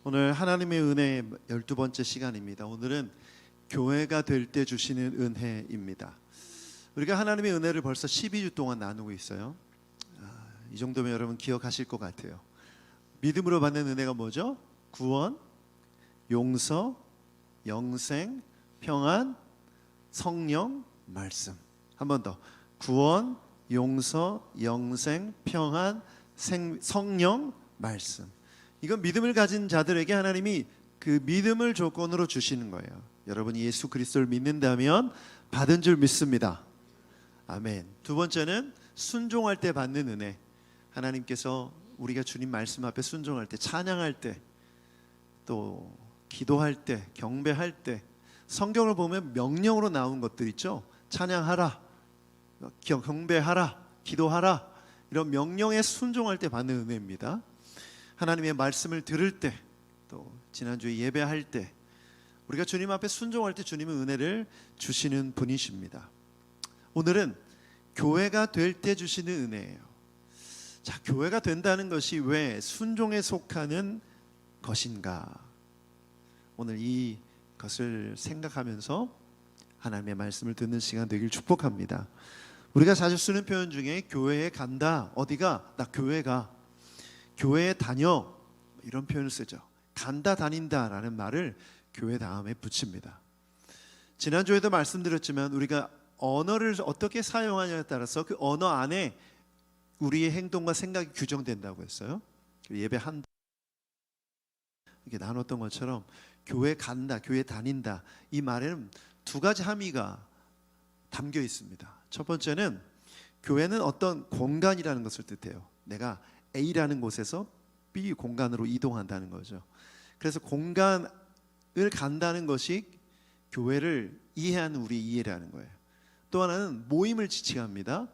오늘 하나님의 은혜 12번째 시간입니다. 오늘은 교회가 될 때 주시는 은혜입니다. 우리가 하나님의 은혜를 벌써 12주 동안 나누고 있어요. 이 정도면 여러분 기억하실 것 같아요. 믿음으로 받는 은혜가 뭐죠? 구원, 용서, 영생, 평안, 성령, 말씀. 한 번 더. 구원, 용서, 영생, 평안, 성령, 말씀. 이건 믿음을 가진 자들에게 하나님이 그 믿음을 조건으로 주시는 거예요. 여러분이 예수 그리스도를 믿는다면 받은 줄 믿습니다. 아멘. 두 번째는 순종할 때 받는 은혜. 하나님께서 우리가 주님 말씀 앞에 순종할 때, 찬양할 때, 또 기도할 때, 경배할 때, 성경을 보면 명령으로 나온 것들 있죠. 찬양하라, 경배하라, 기도하라, 이런 명령에 순종할 때 받는 은혜입니다. 하나님의 말씀을 들을 때, 또 지난주에 예배할 때, 우리가 주님 앞에 순종할 때 주님은 은혜를 주시는 분이십니다. 오늘은 교회가 될 때 주시는 은혜예요. 자, 교회가 된다는 것이 왜 순종에 속하는 것인가? 오늘 이것을 생각하면서 하나님의 말씀을 듣는 시간 되길 축복합니다. 우리가 자주 쓰는 표현 중에 교회에 간다, 어디가? 나 교회 가, 교회에 다녀, 이런 표현을 쓰죠. 간다, 다닌다 라는 말을 교회 다음에 붙입니다. 지난주에도 말씀드렸지만 우리가 언어를 어떻게 사용하냐에 따라서 그 언어 안에 우리의 행동과 생각이 규정된다고 했어요. 예배한다 이렇게 나눴던 것처럼 교회 간다, 교회 다닌다, 이 말에는 두 가지 함의가 담겨 있습니다. 첫 번째는 교회는 어떤 공간이라는 것을 뜻해요. 내가 A라는 곳에서 B 공간으로 이동한다는 거죠. 그래서 공간을 간다는 것이 교회를 이해하는 우리 이해라는 거예요. 또 하나는 모임을 지칭합니다.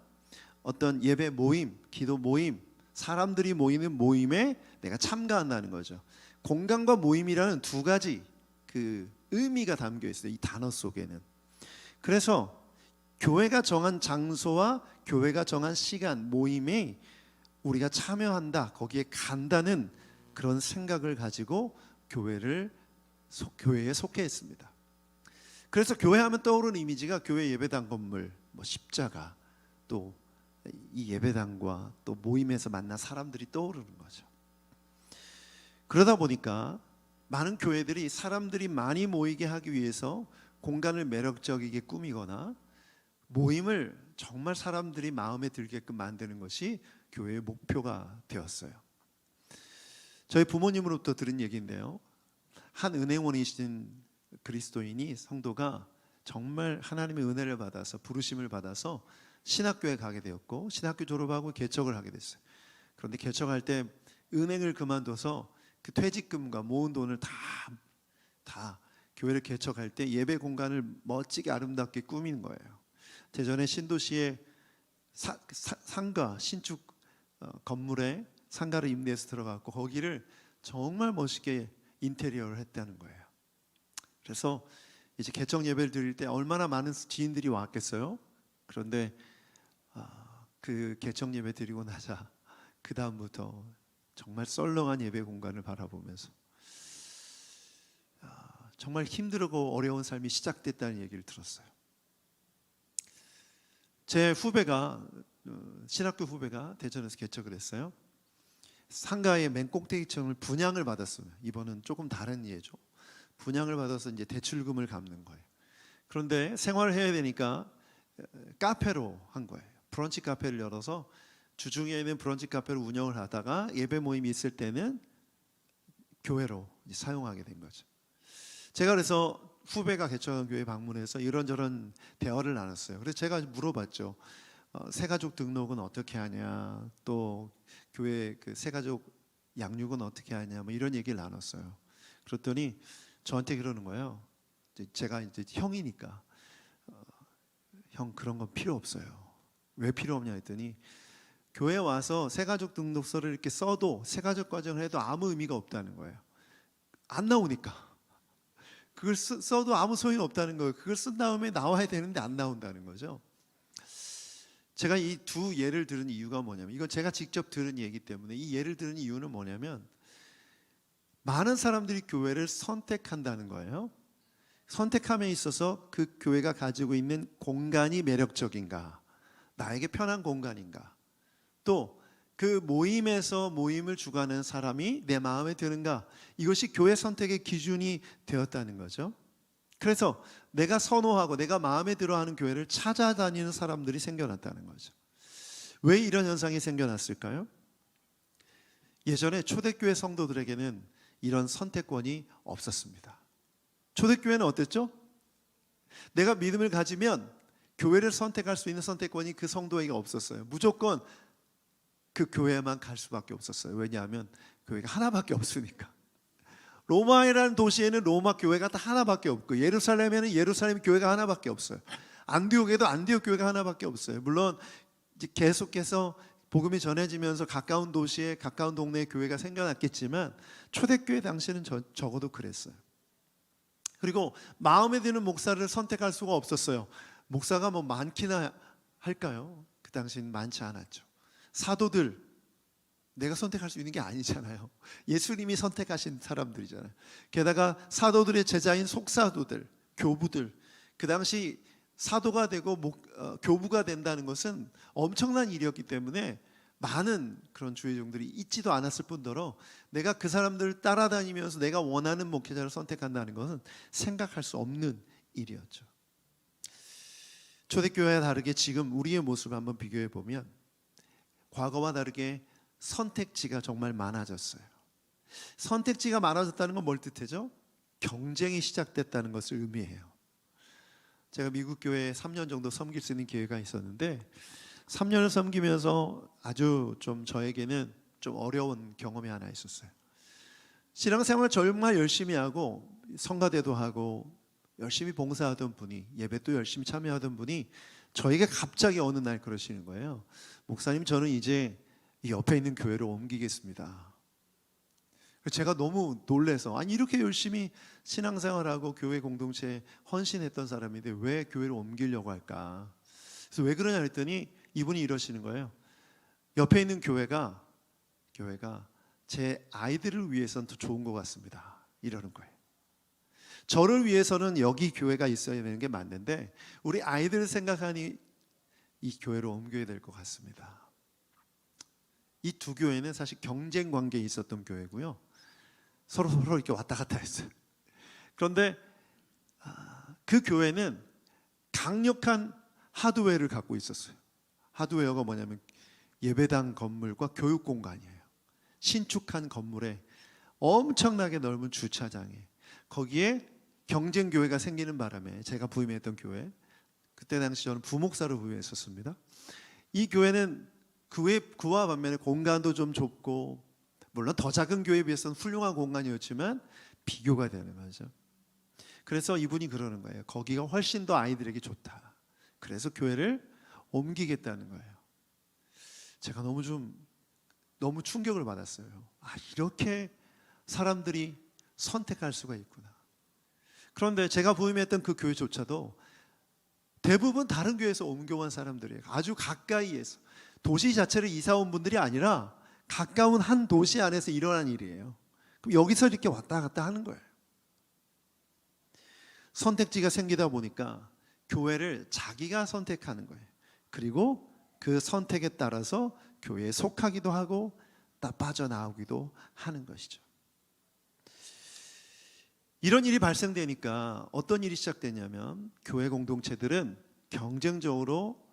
어떤 예배 모임, 기도 모임, 사람들이 모이는 모임에 내가 참가한다는 거죠. 공간과 모임이라는 두 가지 그 의미가 담겨 있어요, 이 단어 속에는. 그래서 교회가 정한 장소와 교회가 정한 시간, 모임에 우리가 참여한다, 거기에 간다는 그런 생각을 가지고 교회에 속해 있습니다. 그래서 교회하면 떠오르는 이미지가 교회 예배당 건물, 십자가, 또 이 예배당과 또 모임에서 만난 사람들이 떠오르는 거죠. 그러다 보니까 많은 교회들이 사람들이 많이 모이게 하기 위해서 공간을 매력적이게 꾸미거나 모임을 정말 사람들이 마음에 들게끔 만드는 것이 교회의 목표가 되었어요. 저희 부모님으로부터 들은 얘기인데요, 한 은행원이신 그리스도인이, 성도가 정말 하나님의 은혜를 받아서, 부르심을 받아서 신학교에 가게 되었고, 신학교 졸업하고 개척을 하게 됐어요. 그런데 개척할 때 은행을 그만둬서 그 퇴직금과 모은 돈을 다 교회를 개척할 때 예배 공간을 멋지게 아름답게 꾸미는 거예요. 대전의 신도시의 상가, 신축 건물에 상가를 임대해서 들어갔고, 거기를 정말 멋있게 인테리어를 했다는 거예요. 그래서 이제 개척 예배를 드릴 때 얼마나 많은 지인들이 왔겠어요. 그런데 그 개척 예배 드리고 나자 그 다음부터 정말 썰렁한 예배 공간을 바라보면서 정말 힘들고 어려운 삶이 시작됐다는 얘기를 들었어요. 제 후배가, 신학교 후배가 대전에서 개척을 했어요. 상가의 맨 꼭대기층을 분양을 받았어요. 이번은 조금 다른 예죠. 분양을 받아서 이제 대출금을 갚는 거예요. 그런데 생활을 해야 되니까 카페로 한 거예요. 브런치 카페를 열어서 주중에 있는 브런치 카페를 운영을 하다가 예배 모임이 있을 때는 교회로 사용하게 된 거죠. 제가 그래서 후배가 개척한 교회 방문해서 이런저런 대화를 나눴어요. 그래서 제가 물어봤죠. 새가족 등록은 어떻게 하냐, 또 교회 그 새가족 양육은 어떻게 하냐, 뭐 이런 얘기를 나눴어요. 그랬더니 저한테 그러는 거예요. 제가 이제 형이니까, 형 그런 건 필요 없어요. 왜 필요 없냐 했더니, 교회 와서 새가족 등록서를 이렇게 써도, 새가족 과정을 해도 아무 의미가 없다는 거예요. 안 나오니까. 그걸 써도 아무 소용이 없다는 거예요. 그걸 쓴 다음에 나와야 되는데 안 나온다는 거죠. 제가 이 두 예를 들은 이유가 뭐냐면, 이건 제가 직접 들은 얘기 때문에, 이 예를 들은 이유는 뭐냐면, 많은 사람들이 교회를 선택한다는 거예요. 선택함에 있어서 그 교회가 가지고 있는 공간이 매력적인가, 나에게 편한 공간인가, 또 그 모임에서 모임을 주관하는 사람이 내 마음에 드는가, 이것이 교회 선택의 기준이 되었다는 거죠. 그래서 내가 선호하고 내가 마음에 들어하는 교회를 찾아다니는 사람들이 생겨났다는 거죠. 왜 이런 현상이 생겨났을까요? 예전에 초대교회 성도들에게는 이런 선택권이 없었습니다. 초대교회는 어땠죠? 내가 믿음을 가지면 교회를 선택할 수 있는 선택권이 그 성도에게 없었어요. 무조건 그 교회만 갈 수밖에 없었어요. 왜냐하면 교회가 하나밖에 없으니까. 로마이라는 도시에는 로마 교회가 다 하나밖에 없고, 예루살렘에는 예루살렘 교회가 하나밖에 없어요. 안디옥에도 안디옥 교회가 하나밖에 없어요. 물론 이제 계속해서 복음이 전해지면서 가까운 도시에 가까운 동네에 교회가 생겨났겠지만 초대교회 당시에는 적어도 그랬어요. 그리고 마음에 드는 목사를 선택할 수가 없었어요. 목사가 뭐 많기나 할까요? 그 당시에는 많지 않았죠. 사도들, 내가 선택할 수 있는 게 아니잖아요. 예수님이 선택하신 사람들이잖아요. 게다가 사도들의 제자인 속사도들, 교부들, 그 당시 사도가 되고 교부가 된다는 것은 엄청난 일이었기 때문에 많은 그런 주의 종들이 있지도 않았을 뿐더러 내가 그 사람들을 따라다니면서 내가 원하는 목회자를 선택한다는 것은 생각할 수 없는 일이었죠. 초대교회와 다르게 지금 우리의 모습을 한번 비교해 보면 과거와 다르게 선택지가 정말 많아졌어요. 선택지가 많아졌다는 건 뭘 뜻하죠? 경쟁이 시작됐다는 것을 의미해요. 제가 미국 교회에 3년 정도 섬길 수 있는 기회가 있었는데 3년을 섬기면서 아주 좀 저에게는 좀 어려운 경험이 하나 있었어요. 신앙생활 정말 열심히 하고 성가대도 하고 열심히 봉사하던 분이, 예배도 열심히 참여하던 분이 저에게 갑자기 어느 날 그러시는 거예요. 목사님, 저는 이제 이 옆에 있는 교회로 옮기겠습니다. 제가 너무 놀래서, 아니 이렇게 열심히 신앙생활하고 교회 공동체에 헌신했던 사람인데 왜 교회를 옮기려고 할까? 그래서 왜 그러냐 했더니 이분이 이러시는 거예요. 옆에 있는 교회가 제 아이들을 위해서는 더 좋은 것 같습니다. 이러는 거예요. 저를 위해서는 여기 교회가 있어야 되는 게 맞는데 우리 아이들을 생각하니 이 교회로 옮겨야 될 것 같습니다. 이 두 교회는 사실 경쟁 관계에 있었던 교회고요. 서로 이렇게 왔다 갔다 했어요. 그런데 그 교회는 강력한 하드웨어를 갖고 있었어요. 하드웨어가 뭐냐면 예배당 건물과 교육 공간이에요. 신축한 건물에 엄청나게 넓은 주차장에, 거기에 경쟁 교회가 생기는 바람에 제가 부임했던 교회, 그때 당시 저는 부목사로 부임했었습니다. 이 교회는 그와 반면에 공간도 좀 좁고, 물론 더 작은 교회에 비해서는 훌륭한 공간이었지만 비교가 되는 거죠. 그래서 이분이 그러는 거예요. 거기가 훨씬 더 아이들에게 좋다. 그래서 교회를 옮기겠다는 거예요. 제가 너무 충격을 받았어요. 이렇게 사람들이 선택할 수가 있구나. 그런데 제가 부임했던 그 교회조차도 대부분 다른 교회에서 옮겨온 사람들이에요. 아주 가까이에서, 도시 자체를 이사 온 분들이 아니라 가까운 한 도시 안에서 일어난 일이에요. 그럼 여기서 이렇게 왔다 갔다 하는 거예요. 선택지가 생기다 보니까 교회를 자기가 선택하는 거예요. 그리고 그 선택에 따라서 교회에 속하기도 하고 빠져나오기도 하는 것이죠. 이런 일이 발생되니까 어떤 일이 시작되냐면 교회 공동체들은 경쟁적으로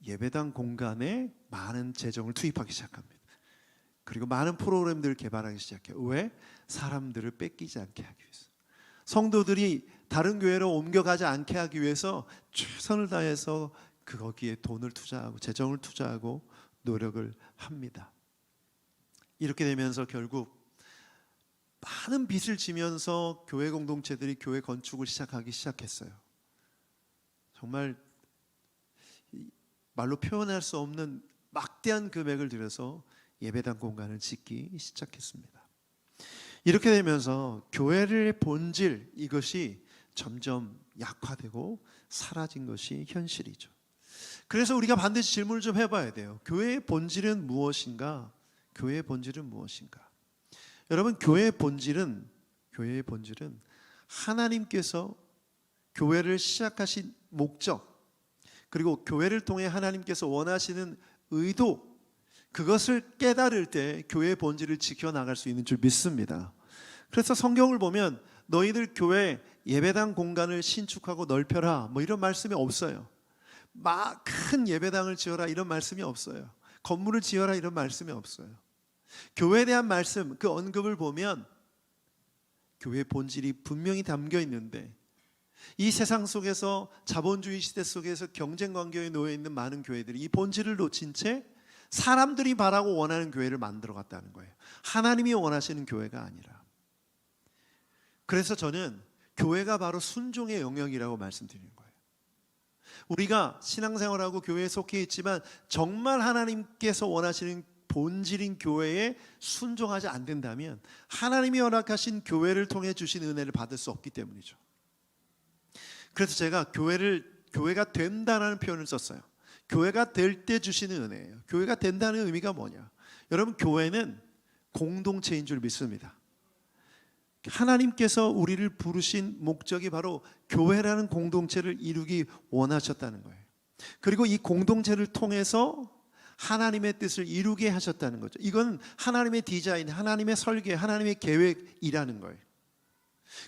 예배당 공간에 많은 재정을 투입하기 시작합니다. 그리고 많은 프로그램들을 개발하기 시작해요. 왜? 사람들을 뺏기지 않게 하기 위해서. 성도들이 다른 교회로 옮겨가지 않게 하기 위해서 최선을 다해서 거기에 돈을 투자하고 재정을 투자하고 노력을 합니다. 이렇게 되면서 결국 많은 빚을 지면서 교회 공동체들이 교회 건축을 시작하기 시작했어요. 정말 말로 표현할 수 없는 막대한 금액을 들여서 예배당 공간을 짓기 시작했습니다. 이렇게 되면서 교회의 본질, 이것이 점점 약화되고 사라진 것이 현실이죠. 그래서 우리가 반드시 질문을 좀 해봐야 돼요. 교회의 본질은 무엇인가? 교회의 본질은 무엇인가? 여러분, 교회의 본질은 하나님께서 교회를 시작하신 목적, 그리고 교회를 통해 하나님께서 원하시는 의도, 그것을 깨달을 때 교회의 본질을 지켜나갈 수 있는 줄 믿습니다. 그래서 성경을 보면 너희들 교회 예배당 공간을 신축하고 넓혀라 뭐 이런 말씀이 없어요. 막 큰 예배당을 지어라 이런 말씀이 없어요. 건물을 지어라 이런 말씀이 없어요. 교회에 대한 말씀, 그 언급을 보면 교회의 본질이 분명히 담겨 있는데, 이 세상 속에서 자본주의 시대 속에서 경쟁 관계에 놓여 있는 많은 교회들이 이 본질을 놓친 채 사람들이 바라고 원하는 교회를 만들어 갔다는 거예요. 하나님이 원하시는 교회가 아니라. 그래서 저는 교회가 바로 순종의 영역이라고 말씀드리는 거예요. 우리가 신앙생활하고 교회에 속해 있지만 정말 하나님께서 원하시는 본질인 교회에 순종하지 않는다면 하나님이 허락하신 교회를 통해 주신 은혜를 받을 수 없기 때문이죠. 그래서 제가 교회가 된다는 표현을 썼어요. 교회가 될 때 주시는 은혜예요. 교회가 된다는 의미가 뭐냐? 여러분, 교회는 공동체인 줄 믿습니다. 하나님께서 우리를 부르신 목적이 바로 교회라는 공동체를 이루기 원하셨다는 거예요. 그리고 이 공동체를 통해서 하나님의 뜻을 이루게 하셨다는 거죠. 이건 하나님의 디자인, 하나님의 설계, 하나님의 계획이라는 거예요.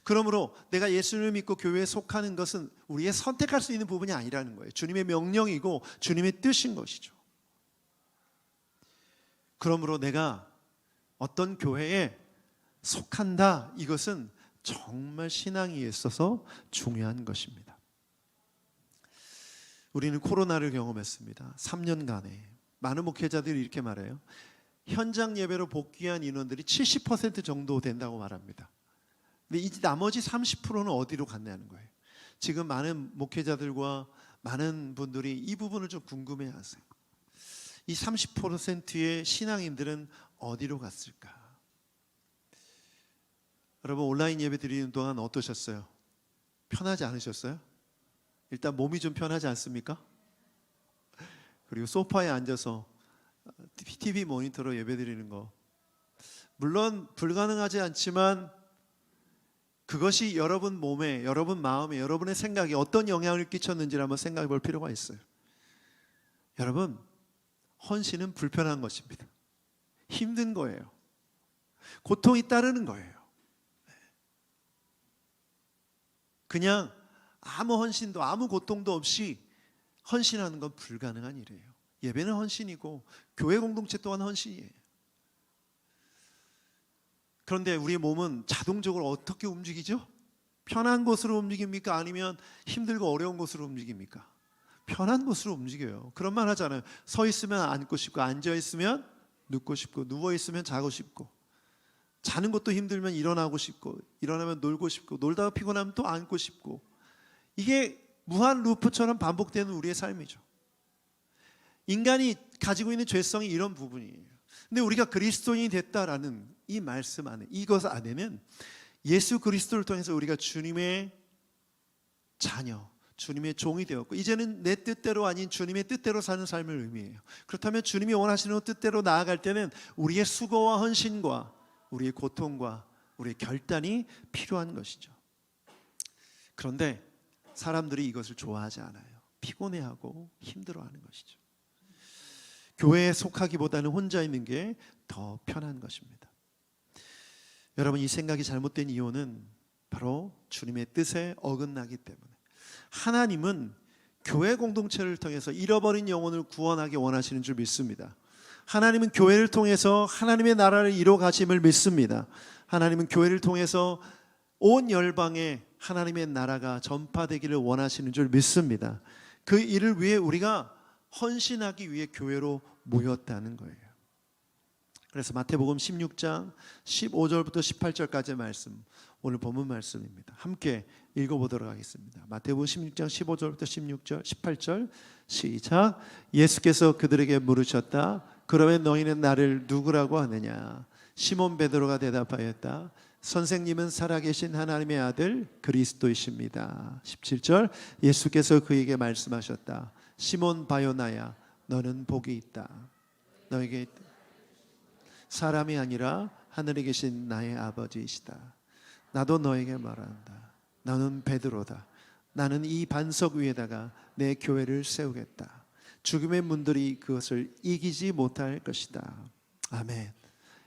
그러므로 내가 예수를 믿고 교회에 속하는 것은 우리의 선택할 수 있는 부분이 아니라는 거예요. 주님의 명령이고 주님의 뜻인 것이죠. 그러므로 내가 어떤 교회에 속한다, 이것은 정말 신앙에 있어서 중요한 것입니다. 우리는 코로나를 경험했습니다. 3년간에 많은 목회자들이 이렇게 말해요. 현장 예배로 복귀한 인원들이 70% 정도 된다고 말합니다. 근데 이 나머지 30%는 어디로 갔냐는 거예요. 지금 많은 목회자들과 많은 분들이 이 부분을 좀 궁금해하세요. 이 30%의 신앙인들은 어디로 갔을까? 여러분, 온라인 예배 드리는 동안 어떠셨어요? 편하지 않으셨어요? 일단 몸이 좀 편하지 않습니까? 그리고 소파에 앉아서 TV 모니터로 예배 드리는 거, 물론 불가능하지 않지만 그것이 여러분 몸에, 여러분 마음에, 여러분의 생각에 어떤 영향을 끼쳤는지를 한번 생각해 볼 필요가 있어요. 여러분, 헌신은 불편한 것입니다. 힘든 거예요. 고통이 따르는 거예요. 그냥 아무 헌신도 아무 고통도 없이 헌신하는 건 불가능한 일이에요. 예배는 헌신이고 교회 공동체 또한 헌신이에요. 그런데 우리의 몸은 자동적으로 어떻게 움직이죠? 편한 곳으로 움직입니까? 아니면 힘들고 어려운 곳으로 움직입니까? 편한 곳으로 움직여요. 그런 말 하잖아요. 서 있으면 앉고 싶고, 앉아 있으면 눕고 싶고, 누워 있으면 자고 싶고, 자는 것도 힘들면 일어나고 싶고, 일어나면 놀고 싶고, 놀다가 피곤하면 또 앉고 싶고, 이게 무한 루프처럼 반복되는 우리의 삶이죠. 인간이 가지고 있는 죄성이 이런 부분이에요. 근데 우리가 그리스도인이 됐다라는 이 말씀 안에, 이것 안에는 예수 그리스도를 통해서 우리가 주님의 자녀, 주님의 종이 되었고, 이제는 내 뜻대로 아닌 주님의 뜻대로 사는 삶을 의미해요. 그렇다면 주님이 원하시는 뜻대로 나아갈 때는 우리의 수고와 헌신과 우리의 고통과 우리의 결단이 필요한 것이죠. 그런데 사람들이 이것을 좋아하지 않아요. 피곤해하고 힘들어하는 것이죠. 교회에 속하기보다는 혼자 있는 게 더 편한 것입니다. 여러분, 이 생각이 잘못된 이유는 바로 주님의 뜻에 어긋나기 때문에, 하나님은 교회 공동체를 통해서 잃어버린 영혼을 구원하기 원하시는 줄 믿습니다. 하나님은 교회를 통해서 하나님의 나라를 이뤄 가심을 믿습니다. 하나님은 교회를 통해서 온 열방에 하나님의 나라가 전파되기를 원하시는 줄 믿습니다. 그 일을 위해 우리가 헌신하기 위해 교회로 모였다는 거예요. 그래서 마태복음 16장 15절부터 18절까지의 말씀, 오늘 본문 말씀입니다. 함께 읽어보도록 하겠습니다. 마태복음 16장 15절부터 16절 18절 시작. 예수께서 그들에게 물으셨다. 그러면 너희는 나를 누구라고 하느냐? 시몬 베드로가 대답하였다. 선생님은 살아계신 하나님의 아들 그리스도이십니다. 17절. 예수께서 그에게 말씀하셨다. 시몬 바요나야, 너는 복이 있다. 너에게 사람이 아니라 하늘에 계신 나의 아버지이시다. 나도 너에게 말한다. 나는 베드로다. 나는 이 반석 위에다가 내 교회를 세우겠다. 죽음의 문들이 그것을 이기지 못할 것이다. 아멘.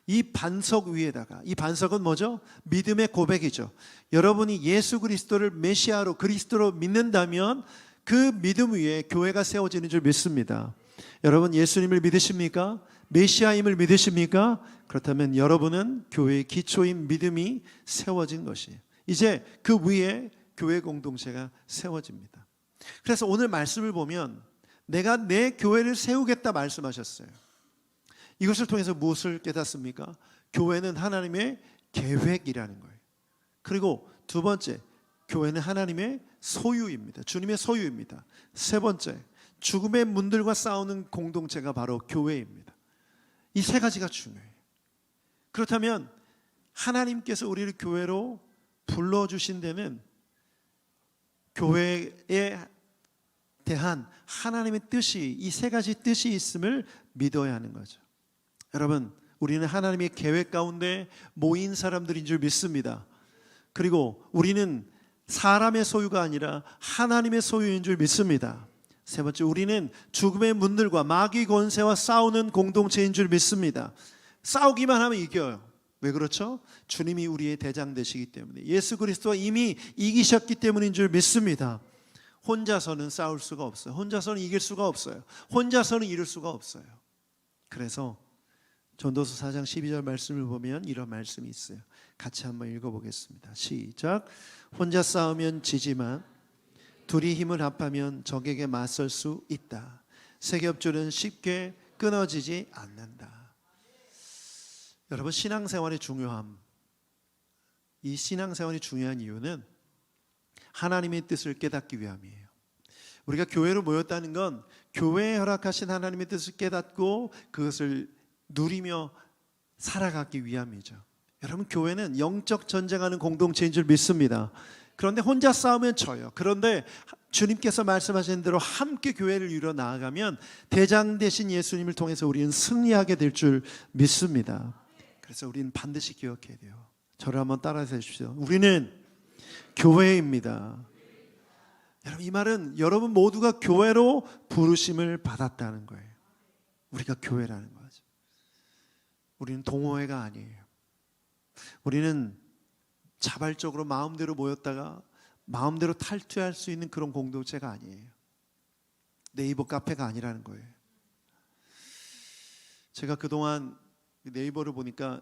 이 반석 위에다가, 이 반석은 뭐죠? 믿음의 고백이죠. 여러분이 예수 그리스도를 메시아로, 그리스도로 믿는다면 그 믿음 위에 교회가 세워지는 줄 믿습니다. 여러분 예수님을 믿으십니까? 메시아임을 믿으십니까? 그렇다면 여러분은 교회의 기초인 믿음이 세워진 것이에요. 이제 그 위에 교회 공동체가 세워집니다. 그래서 오늘 말씀을 보면 내가 내 교회를 세우겠다 말씀하셨어요. 이것을 통해서 무엇을 깨닫습니까? 교회는 하나님의 계획이라는 거예요. 그리고 두 번째, 교회는 하나님의 소유입니다. 주님의 소유입니다. 세 번째, 죽음의 문들과 싸우는 공동체가 바로 교회입니다. 이 세 가지가 중요해요. 그렇다면 하나님께서 우리를 교회로 불러주신 데는 교회에 대한 하나님의 뜻이, 이 세 가지 뜻이 있음을 믿어야 하는 거죠. 여러분, 우리는 하나님의 계획 가운데 모인 사람들인 줄 믿습니다. 그리고 우리는 사람의 소유가 아니라 하나님의 소유인 줄 믿습니다. 세 번째, 우리는 죽음의 문들과 마귀 권세와 싸우는 공동체인 줄 믿습니다. 싸우기만 하면 이겨요. 왜 그렇죠? 주님이 우리의 대장 되시기 때문에, 예수 그리스도가 이미 이기셨기 때문인 줄 믿습니다. 혼자서는 싸울 수가 없어요. 혼자서는 이길 수가 없어요. 혼자서는 이룰 수가 없어요. 그래서 전도서 4장 12절 말씀을 보면 이런 말씀이 있어요. 같이 한번 읽어보겠습니다. 시작. 혼자 싸우면 지지만 둘이 힘을 합하면 적에게 맞설 수 있다. 세 겹줄은 쉽게 끊어지지 않는다. 여러분, 신앙생활의 중요함, 이 신앙생활이 중요한 이유는 하나님의 뜻을 깨닫기 위함이에요. 우리가 교회로 모였다는 건 교회에 허락하신 하나님의 뜻을 깨닫고 그것을 누리며 살아가기 위함이죠. 여러분, 교회는 영적 전쟁하는 공동체인 줄 믿습니다. 그런데 혼자 싸우면 져요. 그런데 주님께서 말씀하신 대로 함께 교회를 이루어 나아가면 대장 되신 예수님을 통해서 우리는 승리하게 될 줄 믿습니다. 그래서 우리는 반드시 기억해야 돼요. 저를 한번 따라해 주십시오. 우리는 교회입니다. 여러분, 이 말은 여러분 모두가 교회로 부르심을 받았다는 거예요. 우리가 교회라는 거죠. 우리는 동호회가 아니에요. 우리는 자발적으로 마음대로 모였다가 마음대로 탈퇴할 수 있는 그런 공동체가 아니에요. 네이버 카페가 아니라는 거예요. 제가 그동안 네이버를 보니까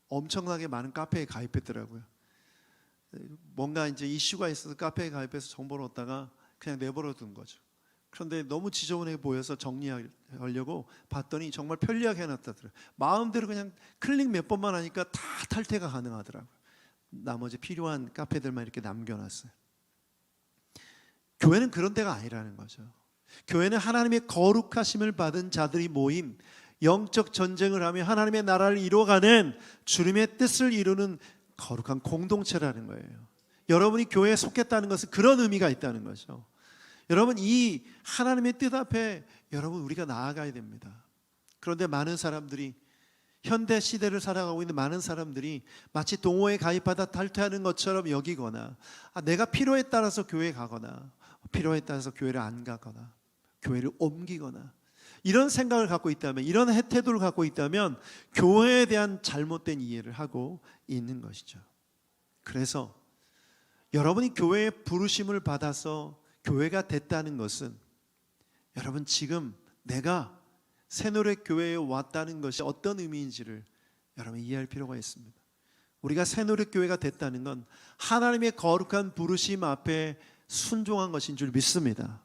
엄청나게 많은 카페에 가입했더라고요. 뭔가 이제 이슈가 있어서 카페에 가입해서 정보를 얻다가 그냥 내버려 둔 거죠. 그런데 너무 지저분해 보여서 정리하려고 봤더니 정말 편리하게 해놨다더라고요. 마음대로 그냥 클릭 몇 번만 하니까 다 탈퇴가 가능하더라고요. 나머지 필요한 카페들만 이렇게 남겨놨어요. 교회는 그런 데가 아니라는 거죠. 교회는 하나님의 거룩하심을 받은 자들이 모인 영적 전쟁을 하며 하나님의 나라를 이루어가는 주님의 뜻을 이루는 거룩한 공동체라는 거예요. 여러분이 교회에 속했다는 것은 그런 의미가 있다는 거죠. 여러분, 이 하나님의 뜻 앞에 여러분 우리가 나아가야 됩니다. 그런데 많은 사람들이, 현대 시대를 살아가고 있는 많은 사람들이 마치 동호회에 가입하다 탈퇴하는 것처럼 여기거나, 내가 필요에 따라서 교회에 가거나 필요에 따라서 교회를 안 가거나 교회를 옮기거나 이런 생각을 갖고 있다면, 이런 태도를 갖고 있다면 교회에 대한 잘못된 이해를 하고 있는 것이죠. 그래서 여러분이 교회에 부르심을 받아서 교회가 됐다는 것은, 여러분 지금 내가 새노래 교회에 왔다는 것이 어떤 의미인지를 여러분 이해할 필요가 있습니다. 우리가 새노래 교회가 됐다는 건 하나님의 거룩한 부르심 앞에 순종한 것인 줄 믿습니다.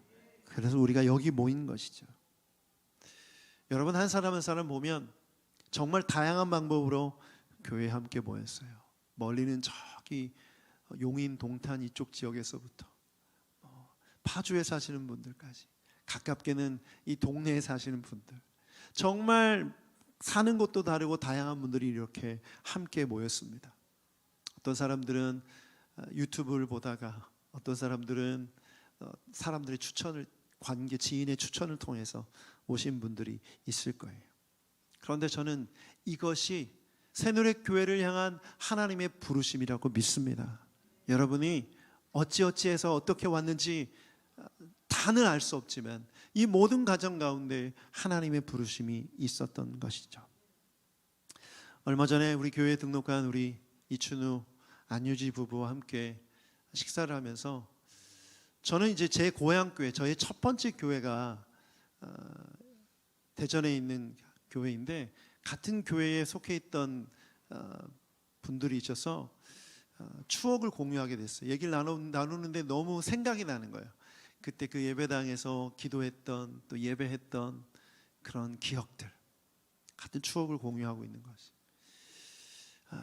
그래서 우리가 여기 모인 것이죠. 여러분, 한 사람 한 사람 보면 정말 다양한 방법으로 교회에 함께 모였어요. 멀리는 저기 용인 동탄 이쪽 지역에서부터 파주에 사시는 분들까지, 가깝게는 이 동네에 사시는 분들, 정말 사는 곳도 다르고 다양한 분들이 이렇게 함께 모였습니다. 어떤 사람들은 유튜브를 보다가, 어떤 사람들은 사람들의 추천을, 관계 지인의 추천을 통해서 오신 분들이 있을 거예요. 그런데 저는 이것이 새노래 교회를 향한 하나님의 부르심이라고 믿습니다. 여러분이 어찌어찌해서 어떻게 왔는지 다는 알 수 없지만 이 모든 과정 가운데 하나님의 부르심이 있었던 것이죠. 얼마 전에 우리 교회에 등록한 우리 이춘우 안유지 부부와 함께 식사를 하면서 저는 이제 제 고향 교회, 저의 첫 번째 교회가 대전에 있는 교회인데 같은 교회에 속해 있던 분들이 있어서 추억을 공유하게 됐어요. 얘기를 나누는데 너무 생각이 나는 거예요. 그때 그 예배당에서 기도했던 또 예배했던 그런 기억들, 같은 추억을 공유하고 있는 것이.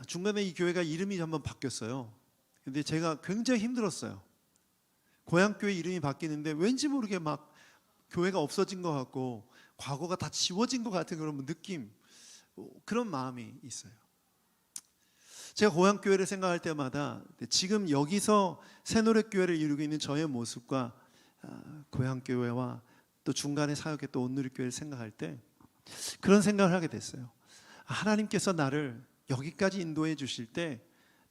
중간에 이 교회가 이름이 한번 바뀌었어요. 근데 제가 굉장히 힘들었어요. 고향교회 이름이 바뀌는데 왠지 모르게 막 교회가 없어진 것 같고 과거가 다 지워진 것 같은 그런 느낌, 그런 마음이 있어요. 제가 고향교회를 생각할 때마다 지금 여기서 새노래교회를 이루고 있는 저의 모습과 고향교회와 또 중간에 사역했던 온누리교회를 생각할 때 그런 생각을 하게 됐어요. 하나님께서 나를 여기까지 인도해 주실 때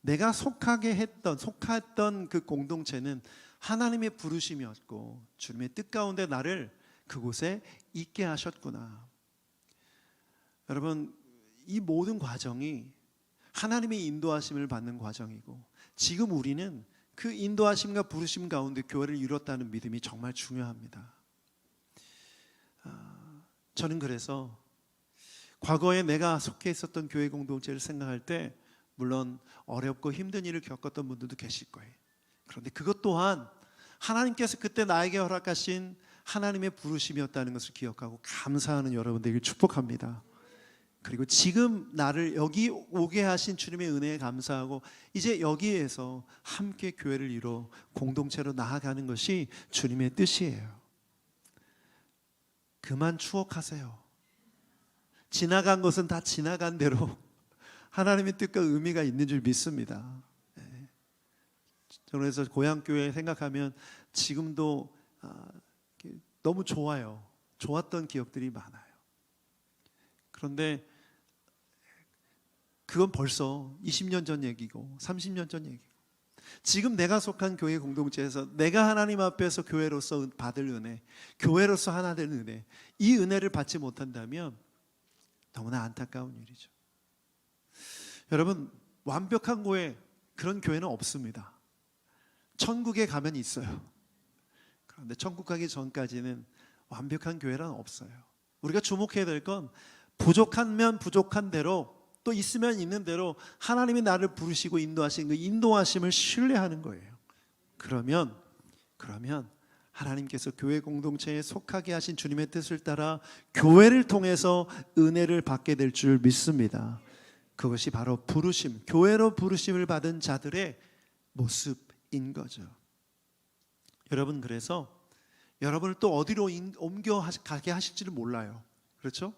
내가 속했던 그 공동체는 하나님의 부르심이었고 주님의 뜻 가운데 나를 그곳에 있게 하셨구나. 여러분, 이 모든 과정이 하나님의 인도하심을 받는 과정이고 지금 우리는 그 인도하심과 부르심 가운데 교회를 이뤘다는 믿음이 정말 중요합니다. 저는 그래서 과거에 내가 속해 있었던 교회 공동체를 생각할 때 물론 어렵고 힘든 일을 겪었던 분들도 계실 거예요. 그런데 그것 또한 하나님께서 그때 나에게 허락하신 하나님의 부르심이었다는 것을 기억하고 감사하는 여러분들에게 축복합니다. 그리고 지금 나를 여기 오게 하신 주님의 은혜에 감사하고 이제 여기에서 함께 교회를 이뤄 공동체로 나아가는 것이 주님의 뜻이에요. 그만 추억하세요. 지나간 것은 다 지나간 대로 하나님의 뜻과 의미가 있는 줄 믿습니다. 그래서 고향교회 생각하면 지금도 너무 좋아요. 좋았던 기억들이 많아요. 그런데 그건 벌써 20년 전 얘기고 30년 전 얘기고 지금 내가 속한 교회 공동체에서 내가 하나님 앞에서 교회로서 받을 은혜, 교회로서 하나 된 은혜, 이 은혜를 받지 못한다면 너무나 안타까운 일이죠. 여러분, 완벽한 교회, 그런 교회는 없습니다. 천국에 가면 있어요. 그런데 천국 가기 전까지는 완벽한 교회란 없어요. 우리가 주목해야 될 건 부족하면 부족한 대로 또 있으면 있는 대로 하나님이 나를 부르시고 인도하신 그 인도하심을 신뢰하는 거예요. 그러면 하나님께서 교회 공동체에 속하게 하신 주님의 뜻을 따라 교회를 통해서 은혜를 받게 될 줄 믿습니다. 그것이 바로 부르심, 교회로 부르심을 받은 자들의 모습인 거죠. 여러분, 그래서 여러분을 또 어디로 옮겨 가게 하실지를 몰라요. 그렇죠?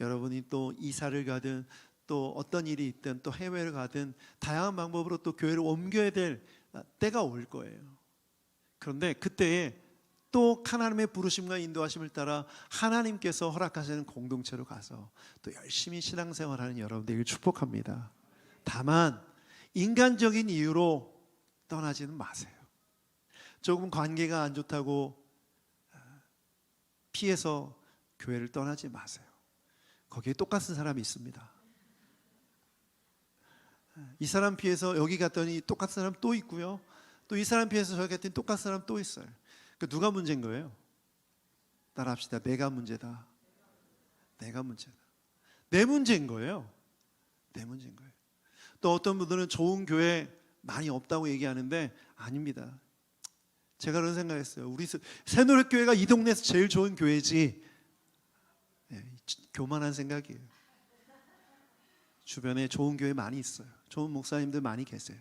여러분이 또 이사를 가든 또 어떤 일이 있든 또 해외를 가든 다양한 방법으로 또 교회를 옮겨야 될 때가 올 거예요. 그런데 그때에 또 하나님의 부르심과 인도하심을 따라 하나님께서 허락하시는 공동체로 가서 또 열심히 신앙생활하는 여러분들에게 축복합니다. 다만 인간적인 이유로 떠나지는 마세요. 조금 관계가 안 좋다고 피해서 교회를 떠나지 마세요. 거기에 똑같은 사람이 있습니다. 이 사람 피해서 여기 갔더니 똑같은 사람 또 있고요. 또 이 사람 피해서 저기 갔더니 똑같은 사람 또 있어요. 누가 문제인 거예요? 따라합시다. 내가 문제다. 내가 문제다. 내 문제인 거예요. 내 문제인 거예요. 또 어떤 분들은 좋은 교회 많이 없다고 얘기하는데 아닙니다. 제가 그런 생각했어요. 우리 새노래교회가 이 동네에서 제일 좋은 교회지. 교만한 생각이에요. 주변에 좋은 교회 많이 있어요. 좋은 목사님들 많이 계세요.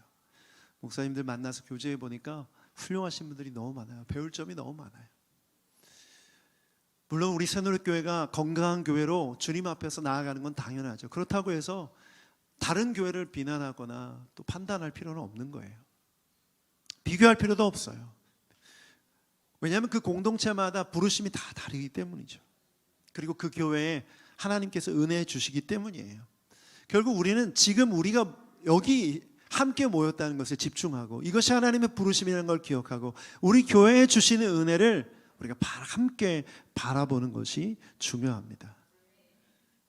목사님들 만나서 교제해 보니까 훌륭하신 분들이 너무 많아요. 배울 점이 너무 많아요. 물론 우리 새노래교회가 건강한 교회로 주님 앞에서 나아가는 건 당연하죠. 그렇다고 해서 다른 교회를 비난하거나 또 판단할 필요는 없는 거예요. 비교할 필요도 없어요. 왜냐하면 그 공동체마다 부르심이 다 다르기 때문이죠. 그리고 그 교회에 하나님께서 은혜 주시기 때문이에요. 결국 우리는 지금 우리가 여기 함께 모였다는 것에 집중하고 이것이 하나님의 부르심이라는 걸 기억하고 우리 교회에 주시는 은혜를 우리가 함께 바라보는 것이 중요합니다.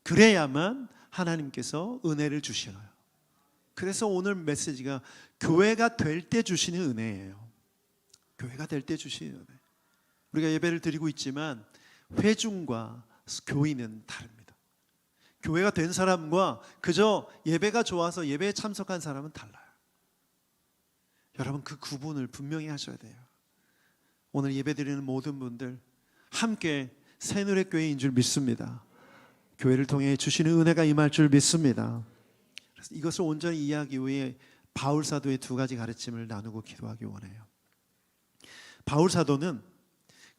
그래야만 하나님께서 은혜를 주시나요? 그래서 오늘 메시지가 교회가 될 때 주시는 은혜예요. 교회가 될 때 주시는 은혜. 우리가 예배를 드리고 있지만 회중과 교인은 다릅니다. 교회가 된 사람과 그저 예배가 좋아서 예배에 참석한 사람은 달라요. 여러분 그 구분을 분명히 하셔야 돼요. 오늘 예배 드리는 모든 분들 함께 새누리교회인 줄 믿습니다. 교회를 통해 주시는 은혜가 임할 줄 믿습니다. 그래서 이것을 온전히 이해하기 위해 바울 사도의 두 가지 가르침을 나누고 기도하기 원해요. 바울 사도는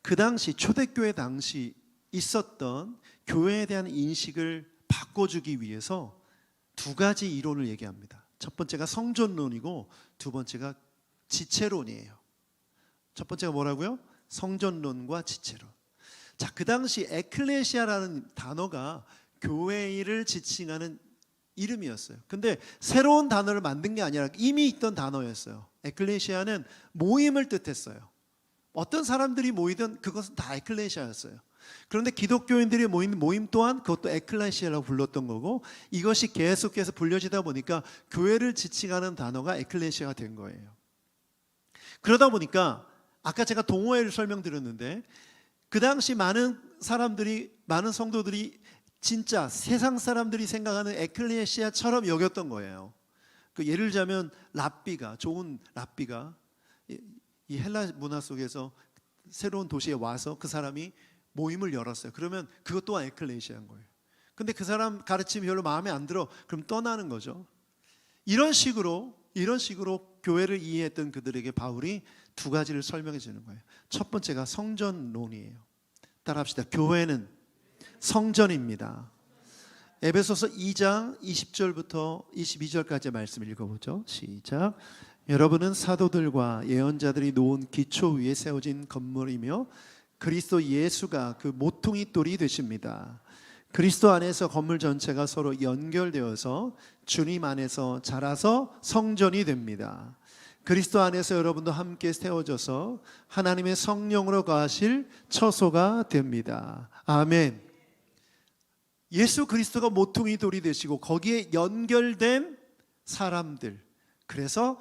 그 당시 초대교회 당시 있었던 교회에 대한 인식을 바꿔주기 위해서 두 가지 이론을 얘기합니다. 첫 번째가 성전론이고 두 번째가 지체론이에요. 첫 번째가 뭐라고요? 성전론과 지체론. 자, 그 당시 에클레시아라는 단어가 교회를 지칭하는 이름이었어요. 근데 새로운 단어를 만든 게 아니라 이미 있던 단어였어요. 에클레시아는 모임을 뜻했어요. 어떤 사람들이 모이든 그것은 다 에클레시아였어요. 그런데 기독교인들이 모인 모임 또한 그것도 에클레시아라고 불렀던 거고 이것이 계속해서 불려지다 보니까 교회를 지칭하는 단어가 에클레시아가 된 거예요. 그러다 보니까 아까 제가 동호회를 설명드렸는데 그 당시 많은 성도들이 진짜 세상 사람들이 생각하는 에클레시아처럼 여겼던 거예요. 그 예를 들자면 좋은 랍비가 이 헬라 문화 속에서 새로운 도시에 와서 그 사람이 모임을 열었어요. 그러면 그것 또한 에클레시아인 거예요. 근데 그 사람 가르침이 별로 마음에 안 들어. 그럼 떠나는 거죠. 이런 식으로 교회를 이해했던 그들에게 바울이 두 가지를 설명해 주는 거예요. 첫 번째가 성전론이에요. 따라합시다. 교회는 성전입니다. 에베소서 2장 20절부터 22절까지 말씀을 읽어보죠. 시작. 여러분은 사도들과 예언자들이 놓은 기초 위에 세워진 건물이며 그리스도 예수가 그 모퉁이 돌이 되십니다. 그리스도 안에서 건물 전체가 서로 연결되어서 주님 안에서 자라서 성전이 됩니다. 그리스도 안에서 여러분도 함께 세워져서 하나님의 성령으로 거하실 처소가 됩니다. 아멘. 예수 그리스도가 모퉁이 돌이 되시고 거기에 연결된 사람들, 그래서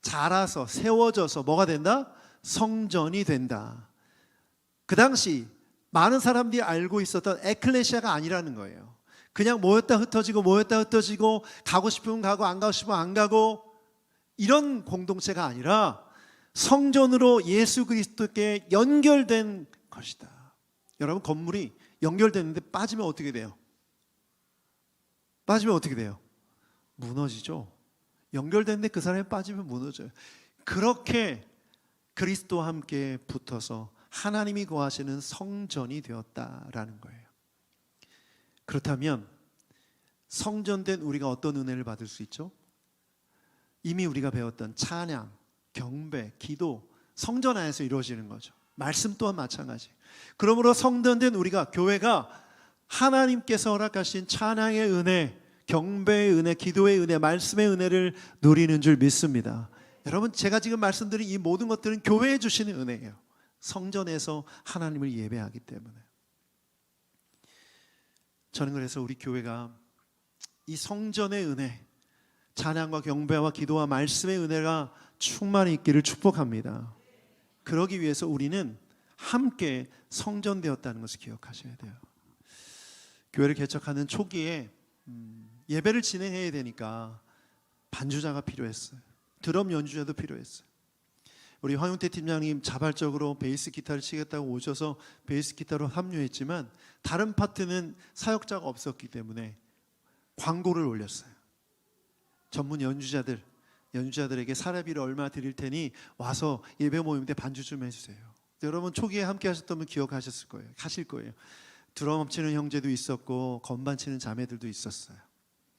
자라서 세워져서 뭐가 된다? 성전이 된다. 그 당시 많은 사람들이 알고 있었던 에클레시아가 아니라는 거예요. 그냥 모였다 흩어지고 가고 싶으면 가고 안 가고 싶으면 안 가고 이런 공동체가 아니라 성전으로 예수 그리스도께 연결된 것이다. 여러분 건물이 연결되는데 빠지면 어떻게 돼요? 무너지죠. 연결됐는데 그 사람이 빠지면 무너져요. 그렇게 그리스도와 함께 붙어서 하나님이 거하시는 성전이 되었다라는 거예요. 그렇다면 성전된 우리가 어떤 은혜를 받을 수 있죠? 이미 우리가 배웠던 찬양, 경배, 기도, 성전 안에서 이루어지는 거죠. 말씀 또한 마찬가지. 그러므로 성전된 우리가, 교회가 하나님께서 허락하신 찬양의 은혜, 경배의 은혜, 기도의 은혜, 말씀의 은혜를 누리는 줄 믿습니다. 여러분 제가 지금 말씀드린 이 모든 것들은 교회에 주시는 은혜예요. 성전에서 하나님을 예배하기 때문에. 저는 그래서 우리 교회가 이 성전의 은혜, 찬양과 경배와 기도와 말씀의 은혜가 충만히 있기를 축복합니다. 그러기 위해서 우리는 함께 성전되었다는 것을 기억하셔야 돼요. 교회를 개척하는 초기에 예배를 진행해야 되니까 반주자가 필요했어요. 드럼 연주자도 필요했어요. 우리 황용태 팀장님 자발적으로 베이스 기타를 치겠다고 오셔서 베이스 기타로 합류했지만 다른 파트는 사역자가 없었기 때문에 광고를 올렸어요. 전문 연주자들에게 사례비를 얼마 드릴 테니 와서 예배 모임 때 반주 좀 해주세요. 여러분 초기에 함께 하셨다면 기억하셨을 거예요. 하실 거예요. 드럼 치는 형제도 있었고 건반 치는 자매들도 있었어요.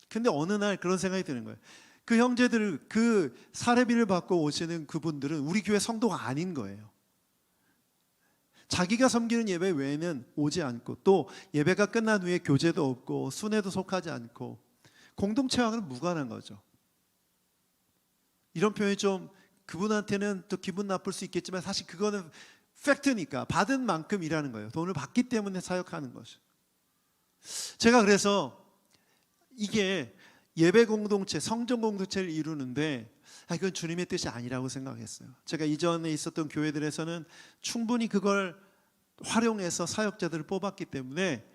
근데 어느 날 그런 생각이 드는 거예요. 그 형제들, 그 사례비를 받고 오시는 그분들은 우리 교회 성도가 아닌 거예요. 자기가 섬기는 예배 외에는 오지 않고 또 예배가 끝난 후에 교제도 없고 순회도 속하지 않고 공동체와는 무관한 거죠. 이런 표현이 좀 그분한테는 또 기분 나쁠 수 있겠지만 사실 그거는 팩트니까 받은 만큼 일하는 거예요. 돈을 받기 때문에 사역하는 거죠. 제가 그래서 이게 예배 공동체, 성전 공동체를 이루는데 이건 주님의 뜻이 아니라고 생각했어요. 제가 이전에 있었던 교회들에서는 충분히 그걸 활용해서 사역자들을 뽑았기 때문에,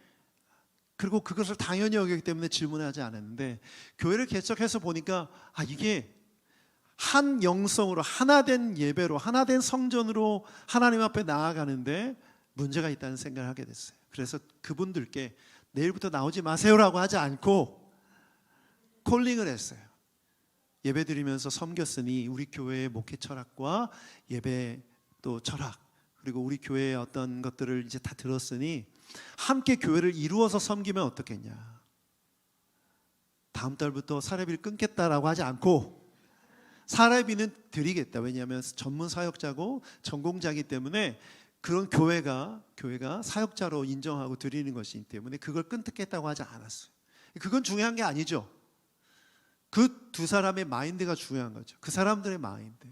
그리고 그것을 당연히 여기기 때문에 질문하지 않았는데, 교회를 개척해서 보니까 이게 한 영성으로 하나된 예배로 하나된 성전으로 하나님 앞에 나아가는데 문제가 있다는 생각을 하게 됐어요. 그래서 그분들께 내일부터 나오지 마세요라고 하지 않고 콜링을 했어요. 예배 드리면서 섬겼으니 우리 교회의 목회 철학과 예배 또 철학, 그리고 우리 교회의 어떤 것들을 이제 다 들었으니 함께 교회를 이루어서 섬기면 어떻겠냐. 다음 달부터 사례비를 끊겠다라고 하지 않고 사례비는 드리겠다. 왜냐하면 전문 사역자고 전공자이기 때문에 그런 교회가 사역자로 인정하고 드리는 것이기 때문에 그걸 끊겠다고 하지 않았어요. 그건 중요한 게 아니죠. 그 두 사람의 마인드가 중요한 거죠. 그 사람들의 마인드.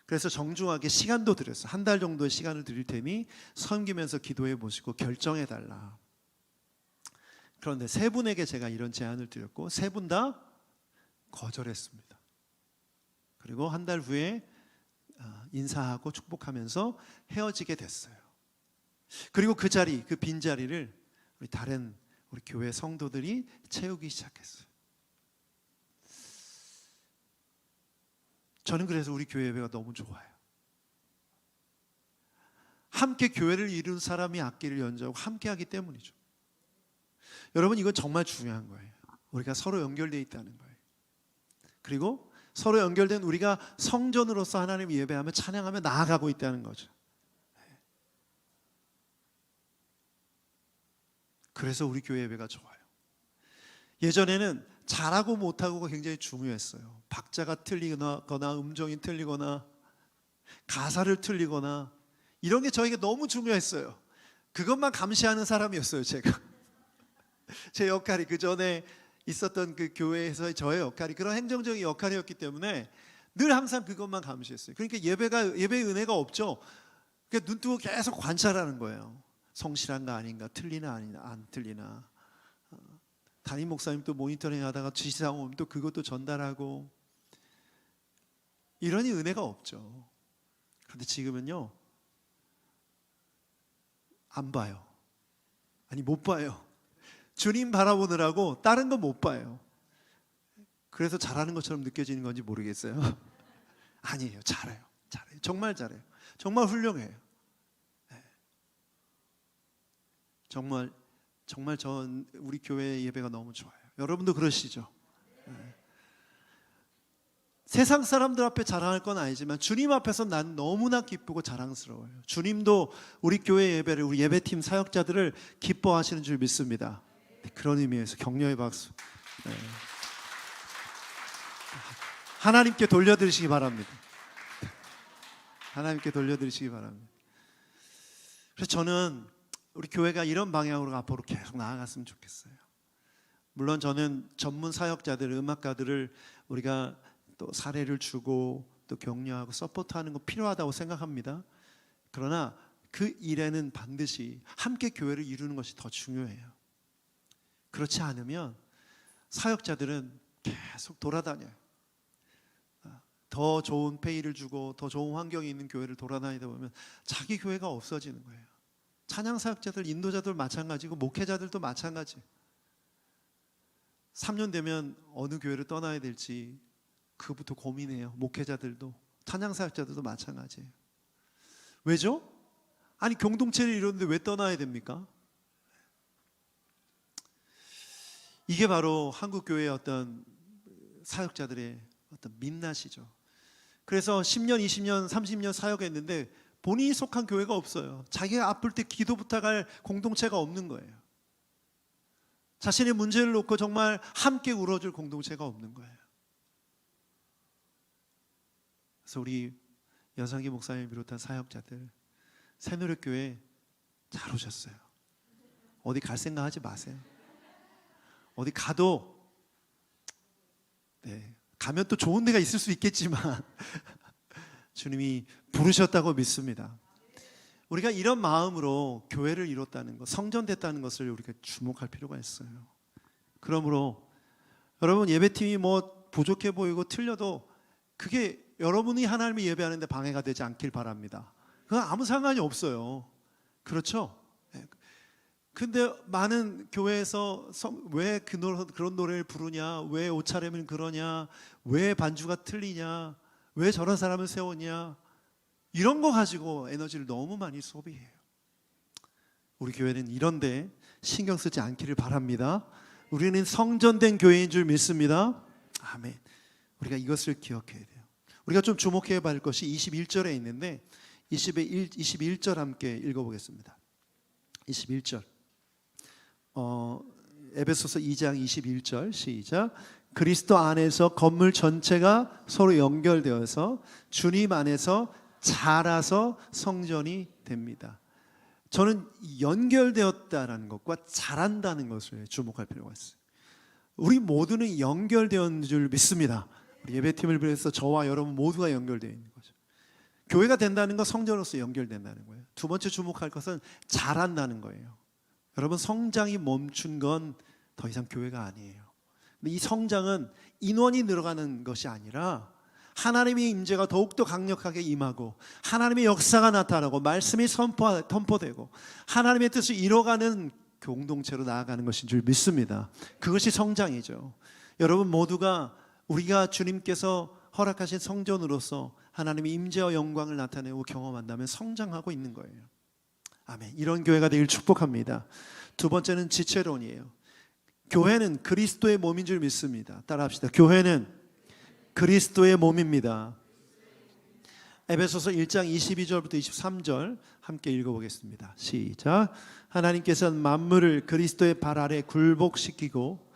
그래서 정중하게 시간도 드렸어요. 한 달 정도의 시간을 드릴 테니 섬기면서 기도해 보시고 결정해 달라. 그런데 세 분에게 제가 이런 제안을 드렸고 세 분 다 거절했습니다. 그리고 한 달 후에 인사하고 축복하면서 헤어지게 됐어요. 그리고 그 자리, 그 빈자리를 우리 교회 성도들이 채우기 시작했어요. 저는 그래서 우리 교회 예배가 너무 좋아요. 함께 교회를 이룬 사람이 악기를 연주하고 함께 하기 때문이죠. 여러분, 이건 정말 중요한 거예요. 우리가 서로 연결되어 있다는 거예요. 그리고 서로 연결된 우리가 성전으로서 하나님 예배하며 찬양하며 나아가고 있다는 거죠. 그래서 우리 교회 예배가 좋아요. 예전에는 잘하고 못하고가 굉장히 중요했어요. 박자가 틀리거나 음정이 틀리거나 가사를 틀리거나 이런 게 저에게 너무 중요했어요. 그것만 감시하는 사람이었어요. 제가 제 역할이, 그 전에 있었던 그 교회에서의 저의 역할이 그런 행정적인 역할이었기 때문에 늘 항상 그것만 감시했어요. 그러니까 예배의 은혜가 없죠. 그러니까 눈 뜨고 계속 관찰하는 거예요. 성실한가 아닌가, 틀리나 아니나, 안 틀리나. 담임 목사님 또 모니터링 하다가 지시사항 오면 또 그것도 전달하고, 이러니 은혜가 없죠. 그런데 지금은요, 안 봐요. 아니, 못 봐요. 주님 바라보느라고 다른 거 못 봐요. 그래서 잘하는 것처럼 느껴지는 건지 모르겠어요. 아니에요. 잘해요. 정말 잘해요. 정말 훌륭해요. 정말 우리 교회 예배가 너무 좋아요. 여러분도 그러시죠? 세상 사람들 앞에 자랑할 건 아니지만 주님 앞에서 난 너무나 기쁘고 자랑스러워요. 주님도 우리 교회 예배를, 우리 예배팀 사역자들을 기뻐하시는 줄 믿습니다. 그런 의미에서 격려의 박수. 하나님께 돌려드리시기 바랍니다. 하나님께 돌려드리시기 바랍니다. 그래서 저는 우리 교회가 이런 방향으로 앞으로 계속 나아갔으면 좋겠어요. 물론 저는 전문 사역자들, 음악가들을 우리가 또 사례를 주고 또 격려하고 서포트하는 거 필요하다고 생각합니다. 그러나 그 일에는 반드시 함께 교회를 이루는 것이 더 중요해요. 그렇지 않으면 사역자들은 계속 돌아다녀요. 더 좋은 페이를 주고 더 좋은 환경이 있는 교회를 돌아다니다 보면 자기 교회가 없어지는 거예요. 찬양 사역자들, 인도자들 마찬가지고 목회자들도 마찬가지. 3년 되면 어느 교회를 떠나야 될지 그부터 고민해요. 목회자들도, 찬양 사역자들도 마찬가지예요. 왜죠? 아니, 공동체를 이루는데 왜 떠나야 됩니까? 이게 바로 한국 교회의 어떤 사역자들의 어떤 민낯이죠. 그래서 10년, 20년, 30년 사역했는데 본인이 속한 교회가 없어요. 자기가 아플 때 기도 부탁할 공동체가 없는 거예요. 자신의 문제를 놓고 정말 함께 울어줄 공동체가 없는 거예요. 그래서 우리 연상기 목사님 비롯한 사역자들, 새누리교회 잘 오셨어요. 어디 갈 생각 하지 마세요. 어디 가도 네, 가면 또 좋은 데가 있을 수 있겠지만 주님이 부르셨다고 믿습니다. 우리가 이런 마음으로 교회를 이뤘다는 것, 성전됐다는 것을 우리가 주목할 필요가 있어요. 그러므로 여러분, 예배팀이 뭐 부족해 보이고 틀려도 그게 여러분이 하나님을 예배하는데 방해가 되지 않길 바랍니다. 그건 아무 상관이 없어요. 그렇죠? 근데 많은 교회에서 왜 그런 노래를 부르냐, 왜 옷차림은 그러냐, 왜 반주가 틀리냐, 왜 저런 사람을 세웠냐, 이런 거 가지고 에너지를 너무 많이 소비해요. 우리 교회는 이런데 신경 쓰지 않기를 바랍니다. 우리는 성전된 교회인 줄 믿습니다. 아멘. 우리가 이것을 기억해야 돼요. 우리가 좀 주목해야 할 것이 21절에 있는데 21절 함께 읽어보겠습니다. 21절 에베소서 2장 21절 시작. 그리스도 안에서 건물 전체가 서로 연결되어서 주님 안에서 자라서 성전이 됩니다. 저는 연결되었다는 것과 자란다는 것을 주목할 필요가 있어요. 우리 모두는 연결되었는 줄 믿습니다. 우리 예배팀을 비롯해서 저와 여러분 모두가 연결되어 있는 거죠. 교회가 된다는 건 성전으로서 연결된다는 거예요. 두 번째 주목할 것은 자란다는 거예요. 여러분, 성장이 멈춘 건 더 이상 교회가 아니에요. 근데 이 성장은 인원이 늘어가는 것이 아니라 하나님의 임재가 더욱더 강력하게 임하고 하나님의 역사가 나타나고 말씀이 선포되고 하나님의 뜻을 이뤄가는 공동체로 나아가는 것인 줄 믿습니다. 그것이 성장이죠. 여러분 모두가 우리가 주님께서 허락하신 성전으로서 하나님의 임재와 영광을 나타내고 경험한다면 성장하고 있는 거예요. 아멘. 이런 교회가 되길 축복합니다. 두 번째는 지체론이에요. 교회는 그리스도의 몸인 줄 믿습니다. 따라합시다. 교회는 그리스도의 몸입니다. 에베소서 1장 22절부터 23절 함께 읽어보겠습니다. 시작. 하나님께서는 만물을 그리스도의 발 아래 굴복시키고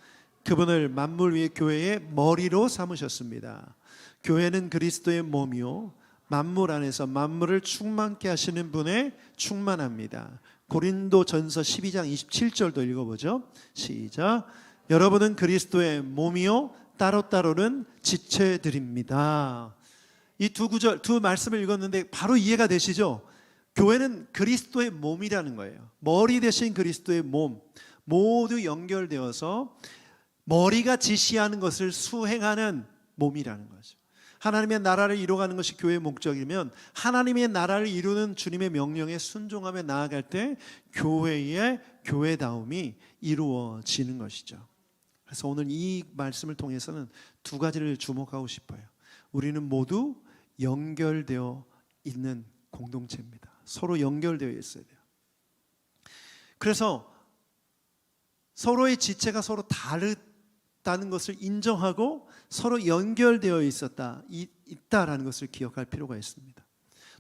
그분을 만물 위의 교회의 머리로 삼으셨습니다. 교회는 그리스도의 몸이요 만물 안에서 만물을 충만케 하시는 분에 충만합니다. 고린도전서 12장 27절도 읽어보죠. 시작. 여러분은 그리스도의 몸이요 따로따로는 지체들입니다. 이 두 말씀을 읽었는데 바로 이해가 되시죠? 교회는 그리스도의 몸이라는 거예요. 머리 대신 그리스도의 몸, 모두 연결되어서 머리가 지시하는 것을 수행하는 몸이라는 거죠. 하나님의 나라를 이루어가는 것이 교회의 목적이면 하나님의 나라를 이루는 주님의 명령에 순종하며 나아갈 때 교회의 교회다움이 이루어지는 것이죠. 그래서 오늘 이 말씀을 통해서는 두 가지를 주목하고 싶어요. 우리는 모두 연결되어 있는 공동체입니다. 서로 연결되어 있어야 돼요. 그래서 서로의 지체가 서로 다르다는 것을 인정하고 서로 연결되어 있다라는 것을 기억할 필요가 있습니다.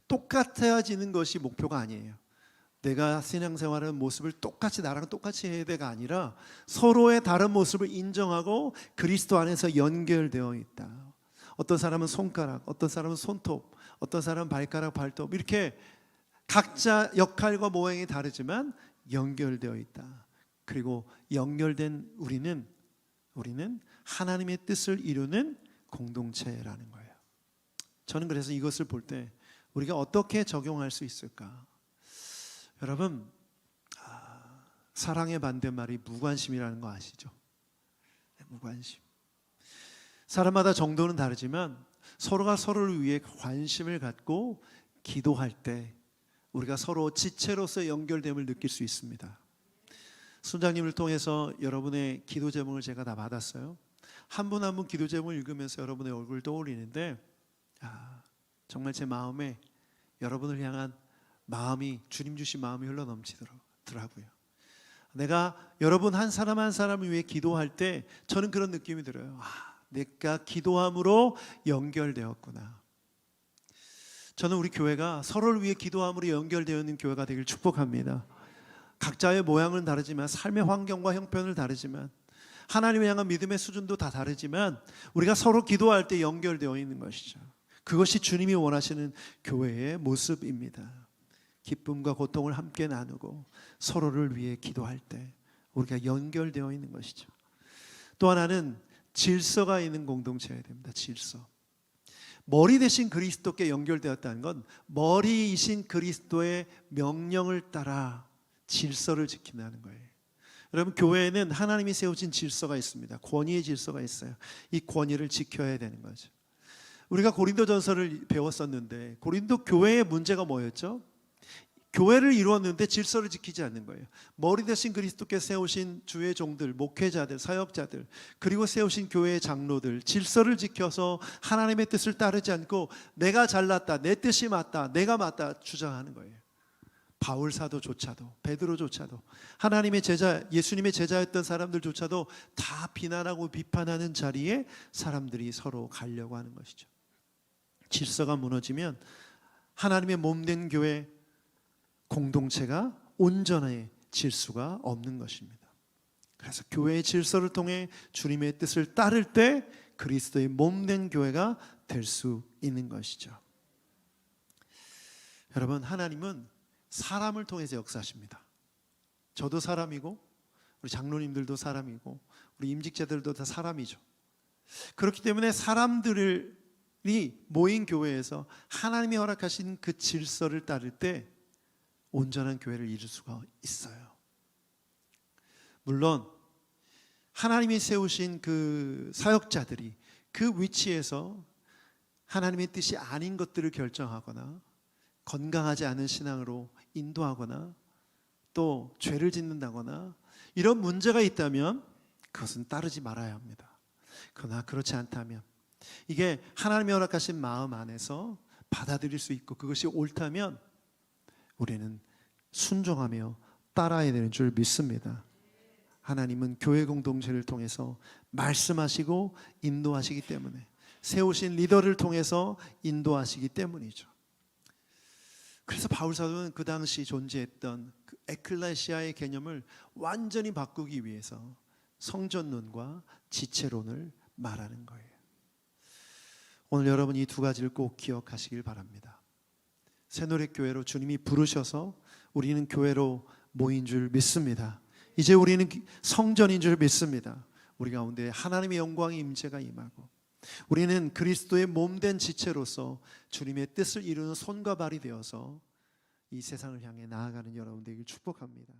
똑같아지는 것이 목표가 아니에요. 내가 신앙생활하는 모습을 나랑 똑같이 해야 돼가 아니라 서로의 다른 모습을 인정하고 그리스도 안에서 연결되어 있다. 어떤 사람은 손가락, 어떤 사람은 손톱, 어떤 사람은 발가락, 발톱, 이렇게 각자 역할과 모양이 다르지만 연결되어 있다. 그리고 연결된 우리는 하나님의 뜻을 이루는 공동체라는 거예요. 저는 그래서 이것을 볼 때 우리가 어떻게 적용할 수 있을까? 여러분, 사랑의 반대말이 무관심이라는 거 아시죠? 무관심. 사람마다 정도는 다르지만 서로가 서로를 위해 관심을 갖고 기도할 때 우리가 서로 지체로서 연결됨을 느낄 수 있습니다. 순장님을 통해서 여러분의 기도 제목을 제가 다 받았어요. 한 분 한 분 기도 제목을 읽으면서 여러분의 얼굴을 떠올리는데 정말 제 마음에 여러분을 향한 마음이, 주님 주신 마음이 흘러넘치더라고요. 내가 여러분 한 사람 한 사람을 위해 기도할 때 저는 그런 느낌이 들어요. 내가 기도함으로 연결되었구나. 저는 우리 교회가 서로를 위해 기도함으로 연결되어 있는 교회가 되길 축복합니다. 각자의 모양은 다르지만 삶의 환경과 형편을 다르지만 하나님을 향한 믿음의 수준도 다 다르지만 우리가 서로 기도할 때 연결되어 있는 것이죠. 그것이 주님이 원하시는 교회의 모습입니다. 기쁨과 고통을 함께 나누고 서로를 위해 기도할 때 우리가 연결되어 있는 것이죠. 또 하나는 질서가 있는 공동체여야 됩니다. 질서. 머리 대신 그리스도께 연결되었다는 건 머리이신 그리스도의 명령을 따라 질서를 지킨다는 거예요. 여러분, 교회에는 하나님이 세우신 질서가 있습니다. 권위의 질서가 있어요. 이 권위를 지켜야 되는 거죠. 우리가 고린도전서를 배웠었는데 고린도 교회의 문제가 뭐였죠? 교회를 이루었는데 질서를 지키지 않는 거예요. 머리 대신 그리스도께 세우신 주의 종들, 목회자들, 사역자들, 그리고 세우신 교회의 장로들, 질서를 지켜서 하나님의 뜻을 따르지 않고 내가 잘났다, 내 뜻이 맞다, 내가 맞다 주장하는 거예요. 바울 사도조차도, 베드로조차도, 하나님의 제자, 예수님의 제자였던 사람들조차도 다 비난하고 비판하는 자리에 사람들이 서로 가려고 하는 것이죠. 질서가 무너지면 하나님의 몸된 교회 공동체가 온전해질 수가 없는 것입니다. 그래서 교회의 질서를 통해 주님의 뜻을 따를 때 그리스도의 몸된 교회가 될 수 있는 것이죠. 여러분, 하나님은 사람을 통해서 역사하십니다. 저도 사람이고 우리 장로님들도 사람이고 우리 임직자들도 다 사람이죠. 그렇기 때문에 사람들이 모인 교회에서 하나님이 허락하신 그 질서를 따를 때 온전한 교회를 이룰 수가 있어요. 물론 하나님이 세우신 그 사역자들이 그 위치에서 하나님의 뜻이 아닌 것들을 결정하거나 건강하지 않은 신앙으로 인도하거나 또 죄를 짓는다거나 이런 문제가 있다면 그것은 따르지 말아야 합니다. 그러나 그렇지 않다면 이게 하나님이 허락하신 마음 안에서 받아들일 수 있고 그것이 옳다면 우리는 순종하며 따라야 되는 줄 믿습니다. 하나님은 교회 공동체를 통해서 말씀하시고 인도하시기 때문에, 세우신 리더를 통해서 인도하시기 때문이죠. 그래서 바울 사도는 그 당시 존재했던 그 에클레시아의 개념을 완전히 바꾸기 위해서 성전론과 지체론을 말하는 거예요. 오늘 여러분 이 두 가지를 꼭 기억하시길 바랍니다. 새노래교회로 주님이 부르셔서 우리는 교회로 모인 줄 믿습니다. 이제 우리는 성전인 줄 믿습니다. 우리 가운데 하나님의 영광의 임재가 임하고 우리는 그리스도의 몸된 지체로서 주님의 뜻을 이루는 손과 발이 되어서 이 세상을 향해 나아가는 여러분 되길 축복합니다.